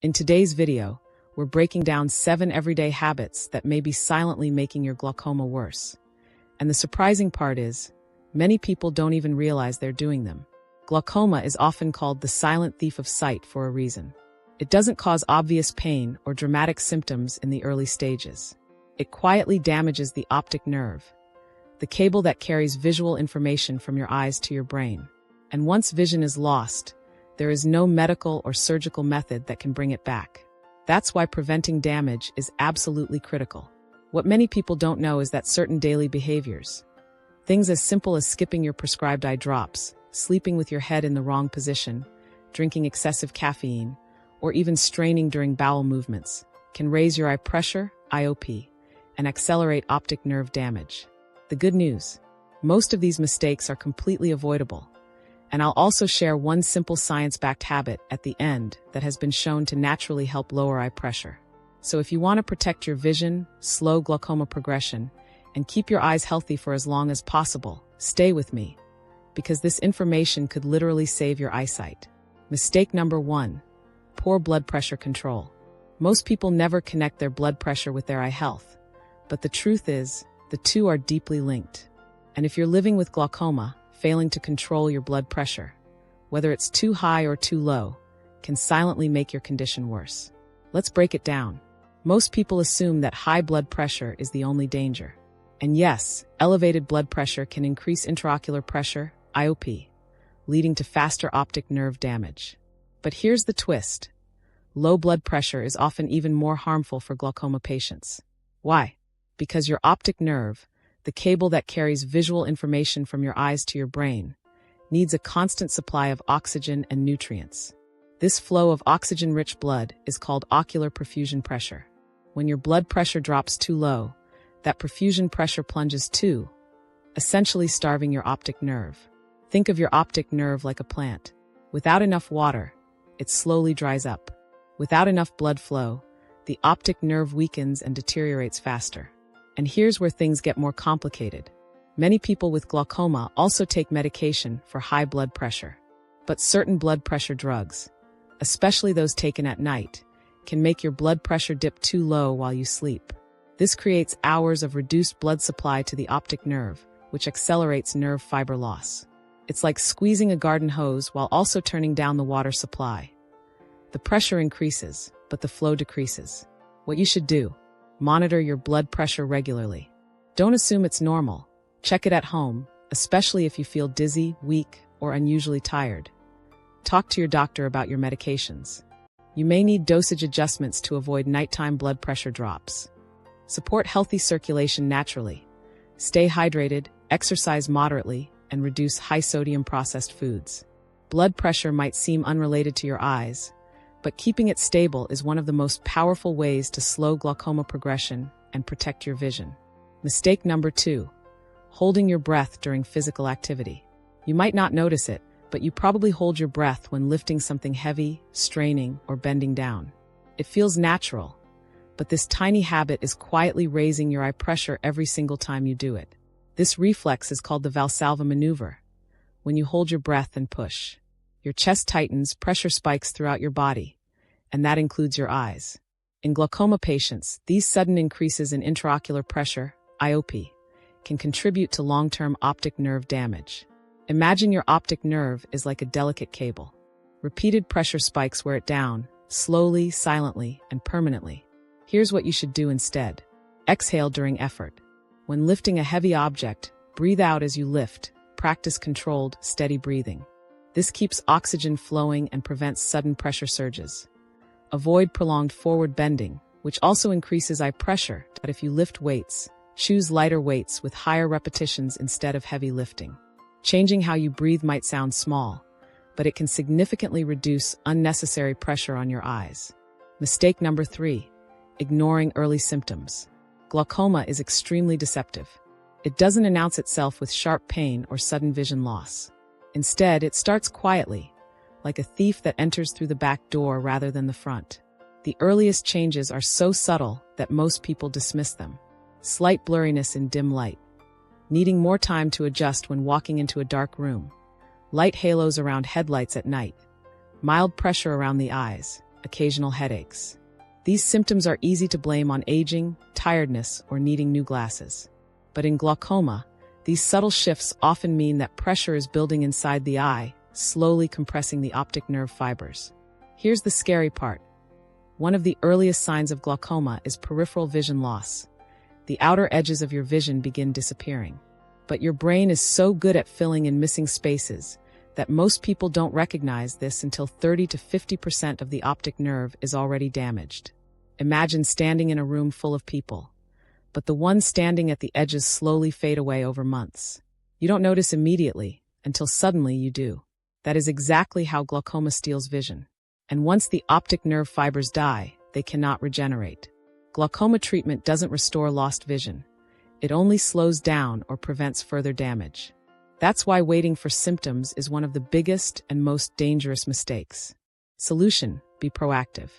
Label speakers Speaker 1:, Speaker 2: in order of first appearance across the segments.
Speaker 1: In today's video, we're breaking down 7 everyday habits that may be silently making your glaucoma worse. And the surprising part is, many people don't even realize they're doing them. Glaucoma is often called the silent thief of sight for a reason. It doesn't cause obvious pain or dramatic symptoms in the early stages. It quietly damages the optic nerve, the cable that carries visual information from your eyes to your brain. And once vision is lost, there is no medical or surgical method that can bring it back. That's why preventing damage is absolutely critical. What many people don't know is that certain daily behaviors, things as simple as skipping your prescribed eye drops, sleeping with your head in the wrong position, drinking excessive caffeine, or even straining during bowel movements, can raise your eye pressure, IOP, and accelerate optic nerve damage. The good news: most of these mistakes are completely avoidable. And I'll also share one simple science-backed habit at the end that has been shown to naturally help lower eye pressure. So if you want to protect your vision, slow glaucoma progression, and keep your eyes healthy for as long as possible, stay with me, because this information could literally save your eyesight. Mistake number 1: poor blood pressure control. Most people never connect their blood pressure with their eye health, but the truth is, the two are deeply linked. And if you're living with glaucoma, failing to control your blood pressure, whether it's too high or too low, can silently make your condition worse. Let's break it down. Most people assume that high blood pressure is the only danger. And yes, elevated blood pressure can increase intraocular pressure, IOP, leading to faster optic nerve damage. But here's the twist: low blood pressure is often even more harmful for glaucoma patients. Why? Because your optic nerve, the cable that carries visual information from your eyes to your brain, needs a constant supply of oxygen and nutrients. This flow of oxygen-rich blood is called ocular perfusion pressure. When your blood pressure drops too low, that perfusion pressure plunges too, essentially starving your optic nerve. Think of your optic nerve like a plant. Without enough water, it slowly dries up. Without enough blood flow, the optic nerve weakens and deteriorates faster. And here's where things get more complicated. Many people with glaucoma also take medication for high blood pressure. But certain blood pressure drugs, especially those taken at night, can make your blood pressure dip too low while you sleep. This creates hours of reduced blood supply to the optic nerve, which accelerates nerve fiber loss. It's like squeezing a garden hose while also turning down the water supply. The pressure increases, but the flow decreases. What you should do: monitor your blood pressure regularly. Don't assume it's normal. Check it at home, especially if you feel dizzy, weak, or unusually tired. Talk to your doctor about your medications. You may need dosage adjustments to avoid nighttime blood pressure drops. Support healthy circulation naturally. Stay hydrated, exercise moderately, and reduce high-sodium processed foods. Blood pressure might seem unrelated to your eyes, but keeping it stable is one of the most powerful ways to slow glaucoma progression and protect your vision. Mistake number 2: holding your breath during physical activity. You might not notice it, but you probably hold your breath when lifting something heavy, straining, or bending down. It feels natural, but this tiny habit is quietly raising your eye pressure every single time you do it. This reflex is called the Valsalva maneuver. When you hold your breath and push, your chest tightens, pressure spikes throughout your body, and that includes your eyes. In glaucoma patients, these sudden increases in intraocular pressure, IOP, can contribute to long-term optic nerve damage. Imagine your optic nerve is like a delicate cable. Repeated pressure spikes wear it down, slowly, silently, and permanently. Here's what you should do instead. Exhale during effort. When lifting a heavy object, breathe out as you lift. Practice controlled, steady breathing. This keeps oxygen flowing and prevents sudden pressure surges. Avoid prolonged forward bending, which also increases eye pressure. But if you lift weights, choose lighter weights with higher repetitions instead of heavy lifting. Changing how you breathe might sound small, but it can significantly reduce unnecessary pressure on your eyes. Mistake number 3: ignoring early symptoms. Glaucoma is extremely deceptive. It doesn't announce itself with sharp pain or sudden vision loss. Instead, it starts quietly, like a thief that enters through the back door rather than the front. The earliest changes are so subtle that most people dismiss them. Slight blurriness in dim light, needing more time to adjust when walking into a dark room, light halos around headlights at night, mild pressure around the eyes. occasional headaches. These symptoms are easy to blame on aging, tiredness, or needing new glasses. But in glaucoma, these subtle shifts often mean that pressure is building inside the eye, slowly compressing the optic nerve fibers. Here's the scary part. One of the earliest signs of glaucoma is peripheral vision loss. The outer edges of your vision begin disappearing. But your brain is so good at filling in missing spaces that most people don't recognize this until 30 to 50% of the optic nerve is already damaged. Imagine standing in a room full of people, but the ones standing at the edges slowly fade away over months. You don't notice immediately, until suddenly you do. That is exactly how glaucoma steals vision. And once the optic nerve fibers die, they cannot regenerate. Glaucoma treatment doesn't restore lost vision. It only slows down or prevents further damage. That's why waiting for symptoms is one of the biggest and most dangerous mistakes. Solution: be proactive.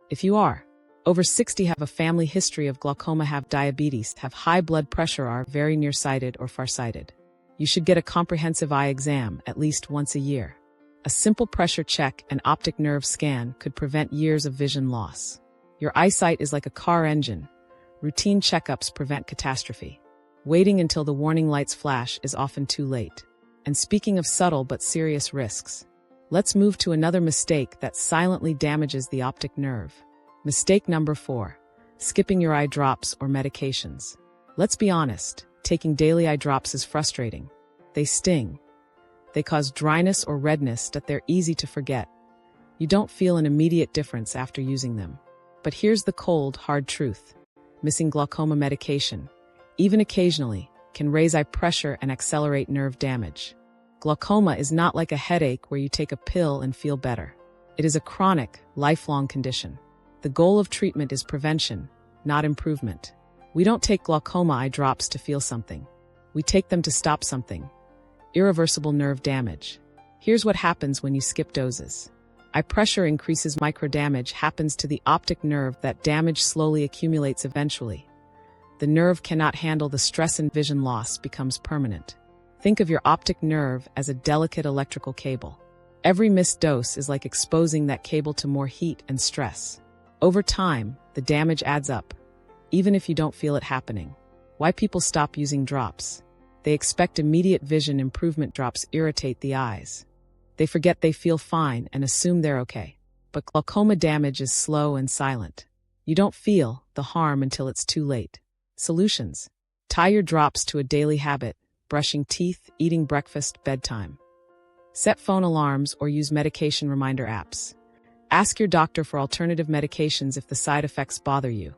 Speaker 1: If you are over 60, have a family history of glaucoma, have diabetes, have high blood pressure, are very nearsighted or farsighted, you should get a comprehensive eye exam at least once a year. A simple pressure check and optic nerve scan could prevent years of vision loss. Your eyesight is like a car engine. Routine checkups prevent catastrophe. Waiting until the warning lights flash is often too late. And speaking of subtle but serious risks, let's move to another mistake that silently damages the optic nerve. Mistake number 4. Skipping your eye drops or medications. Let's be honest, taking daily eye drops is frustrating. They sting. They cause dryness or redness that they're easy to forget. You don't feel an immediate difference after using them. But here's the cold, hard truth. Missing glaucoma medication, even occasionally, can raise eye pressure and accelerate nerve damage. Glaucoma is not like a headache where you take a pill and feel better. It is a chronic, lifelong condition. The goal of treatment is prevention, not improvement. We don't take glaucoma eye drops to feel something. We take them to stop something. Irreversible nerve damage. Here's what happens when you skip doses. Eye pressure increases, microdamage happens to the optic nerve. That damage slowly accumulates. Eventually, the nerve cannot handle the stress and vision loss becomes permanent. Think of your optic nerve as a delicate electrical cable. Every missed dose is like exposing that cable to more heat and stress. Over time, the damage adds up, even if you don't feel it happening. Why people stop using drops? They expect immediate vision improvement. Drops irritate the eyes. They forget they feel fine and assume they're okay. But glaucoma damage is slow and silent. You don't feel the harm until it's too late. Solutions: tie your drops to a daily habit, brushing teeth, eating breakfast, bedtime. Set phone alarms or use medication reminder apps. Ask your doctor for alternative medications if the side effects bother you.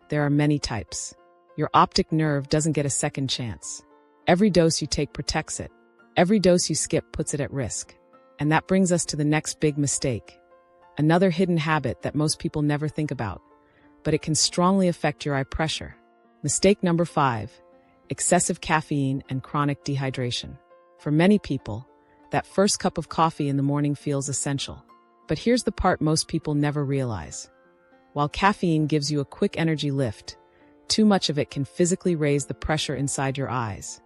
Speaker 1: There are many types. Your optic nerve doesn't get a second chance. Every dose you take protects it. Every dose you skip puts it at risk. And that brings us to the next big mistake. Another hidden habit that most people never think about, but it can strongly affect your eye pressure. Mistake number 5. Excessive caffeine and chronic dehydration. For many people, that first cup of coffee in the morning feels essential. But here's the part most people never realize. While caffeine gives you a quick energy lift, too much of it can physically raise the pressure inside your eyes,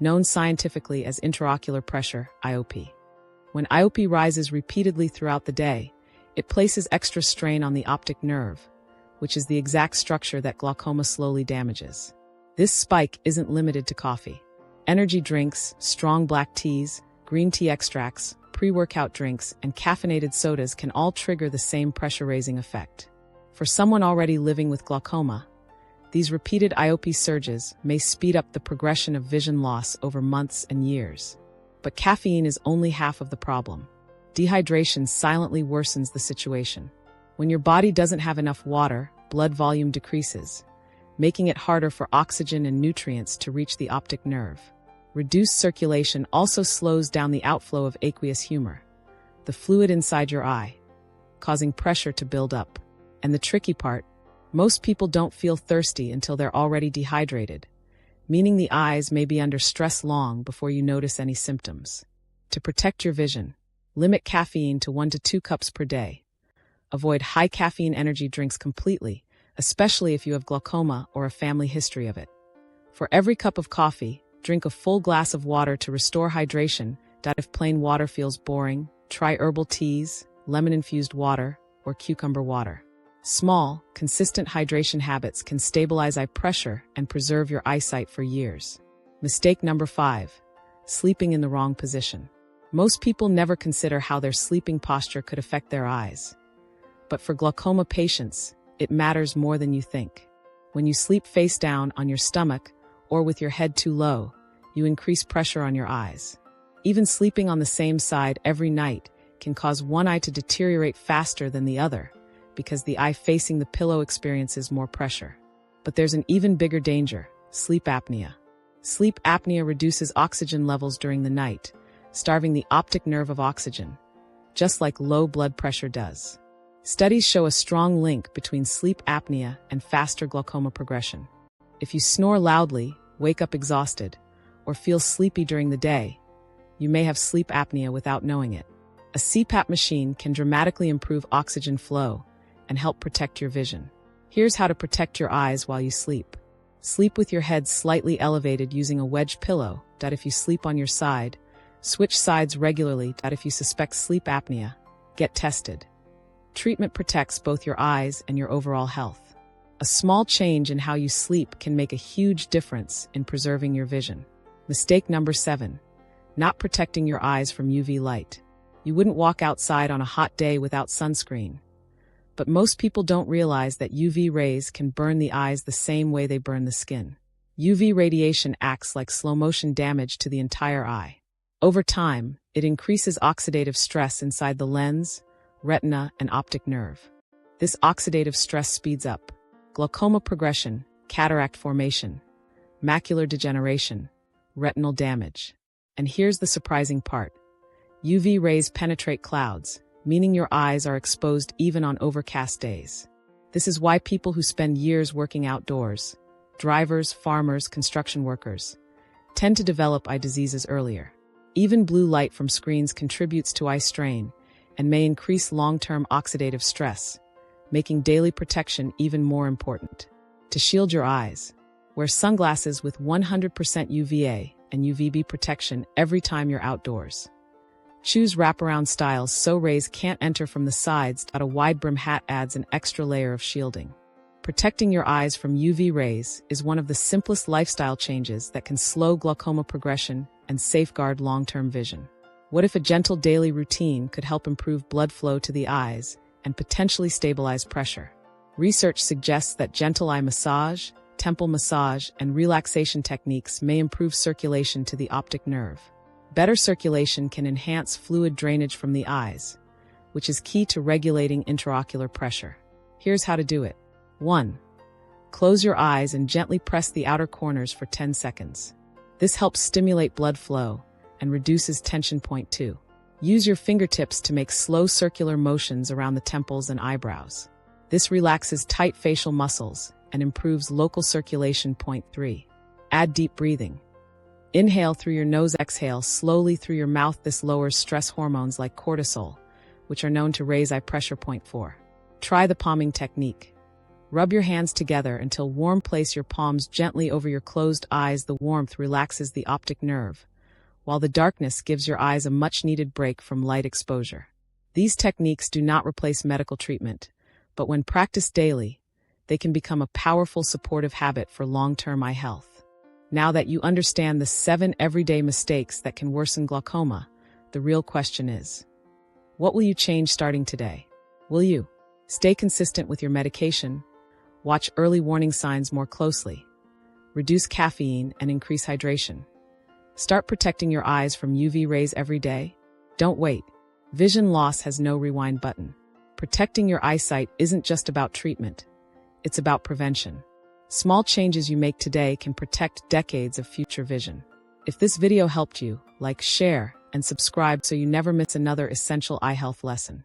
Speaker 1: known scientifically as intraocular pressure, IOP. When IOP rises repeatedly throughout the day, it places extra strain on the optic nerve, which is the exact structure that glaucoma slowly damages. This spike isn't limited to coffee. Energy drinks, strong black teas, green tea extracts, pre-workout drinks, and caffeinated sodas can all trigger the same pressure-raising effect. For someone already living with glaucoma, these repeated IOP surges may speed up the progression of vision loss over months and years. But caffeine is only half of the problem. Dehydration silently worsens the situation. When your body doesn't have enough water, blood volume decreases, making it harder for oxygen and nutrients to reach the optic nerve. Reduced circulation also slows down the outflow of aqueous humor, the fluid inside your eye, causing pressure to build up. And the tricky part, most people don't feel thirsty until they're already dehydrated, meaning the eyes may be under stress long before you notice any symptoms. To protect your vision, limit caffeine to 1 to 2 cups per day. Avoid high caffeine energy drinks completely, especially if you have glaucoma or a family history of it. For every cup of coffee, drink a full glass of water to restore hydration. If plain water feels boring, try herbal teas, lemon-infused water, or or cucumber water. Small, consistent hydration habits can stabilize eye pressure and preserve your eyesight for years. Mistake number 5. Sleeping in the wrong position. Most people never consider how their sleeping posture could affect their eyes. But for glaucoma patients, it matters more than you think. When you sleep face down on your stomach or with your head too low, you increase pressure on your eyes. Even sleeping on the same side every night can cause one eye to deteriorate faster than the other, because the eye facing the pillow experiences more pressure. But there's an even bigger danger: sleep apnea. Sleep apnea reduces oxygen levels during the night, starving the optic nerve of oxygen, just like low blood pressure does. Studies show a strong link between sleep apnea and faster glaucoma progression. If you snore loudly, wake up exhausted, or feel sleepy during the day, you may have sleep apnea without knowing it. A CPAP machine can dramatically improve oxygen flow and help protect your vision. Here's how to protect your eyes while you sleep. Sleep with your head slightly elevated using a wedge pillow. If you sleep on your side, switch sides regularly. If you suspect sleep apnea, get tested. Treatment protects both your eyes and your overall health. A small change in how you sleep can make a huge difference in preserving your vision. Mistake number 7. Not protecting your eyes from UV light. You wouldn't walk outside on a hot day without sunscreen. But most people don't realize that UV rays can burn the eyes the same way they burn the skin. UV radiation acts like slow-motion damage to the entire eye. Over time, it increases oxidative stress inside the lens, retina, and optic nerve. This oxidative stress speeds up glaucoma progression, cataract formation, macular degeneration, retinal damage. And here's the surprising part. UV rays penetrate clouds, meaning your eyes are exposed even on overcast days. This is why people who spend years working outdoors, drivers, farmers, construction workers, tend to develop eye diseases earlier. Even blue light from screens contributes to eye strain and may increase long-term oxidative stress, making daily protection even more important. To shield your eyes, wear sunglasses with 100% UVA and UVB protection every time you're outdoors. Choose wraparound styles so rays can't enter from the sides. A wide brim hat adds an extra layer of shielding. Protecting your eyes from UV rays is one of the simplest lifestyle changes that can slow glaucoma progression and safeguard long-term vision. What if a gentle daily routine could help improve blood flow to the eyes and potentially stabilize pressure? Research suggests that gentle eye massage, temple massage, and relaxation techniques may improve circulation to the optic nerve. Better circulation can enhance fluid drainage from the eyes, which is key to regulating intraocular pressure. Here's how to do it. 1. Close your eyes and gently press the outer corners for 10 seconds. This helps stimulate blood flow and reduces tension. 2. Use your fingertips to make slow circular motions around the temples and eyebrows. This relaxes tight facial muscles and improves local circulation. 3. Add deep breathing. Inhale through your nose, exhale slowly through your mouth. This lowers stress hormones like cortisol, which are known to raise eye pressure. 4. Try the palming technique. Rub your hands together until warm. Place your palms gently over your closed eyes. The warmth relaxes the optic nerve, while the darkness gives your eyes a much-needed break from light exposure. These techniques do not replace medical treatment, but when practiced daily, they can become a powerful supportive habit for long-term eye health. Now that you understand the 7 everyday mistakes that can worsen glaucoma, the real question is, what will you change starting today? Will you stay consistent with your medication, watch early warning signs more closely, reduce caffeine and increase hydration, start protecting your eyes from UV rays every day? Don't wait. Vision loss has no rewind button. Protecting your eyesight isn't just about treatment. It's about prevention. Small changes you make today can protect decades of future vision. If this video helped you, like, share, and subscribe so you never miss another essential eye health lesson.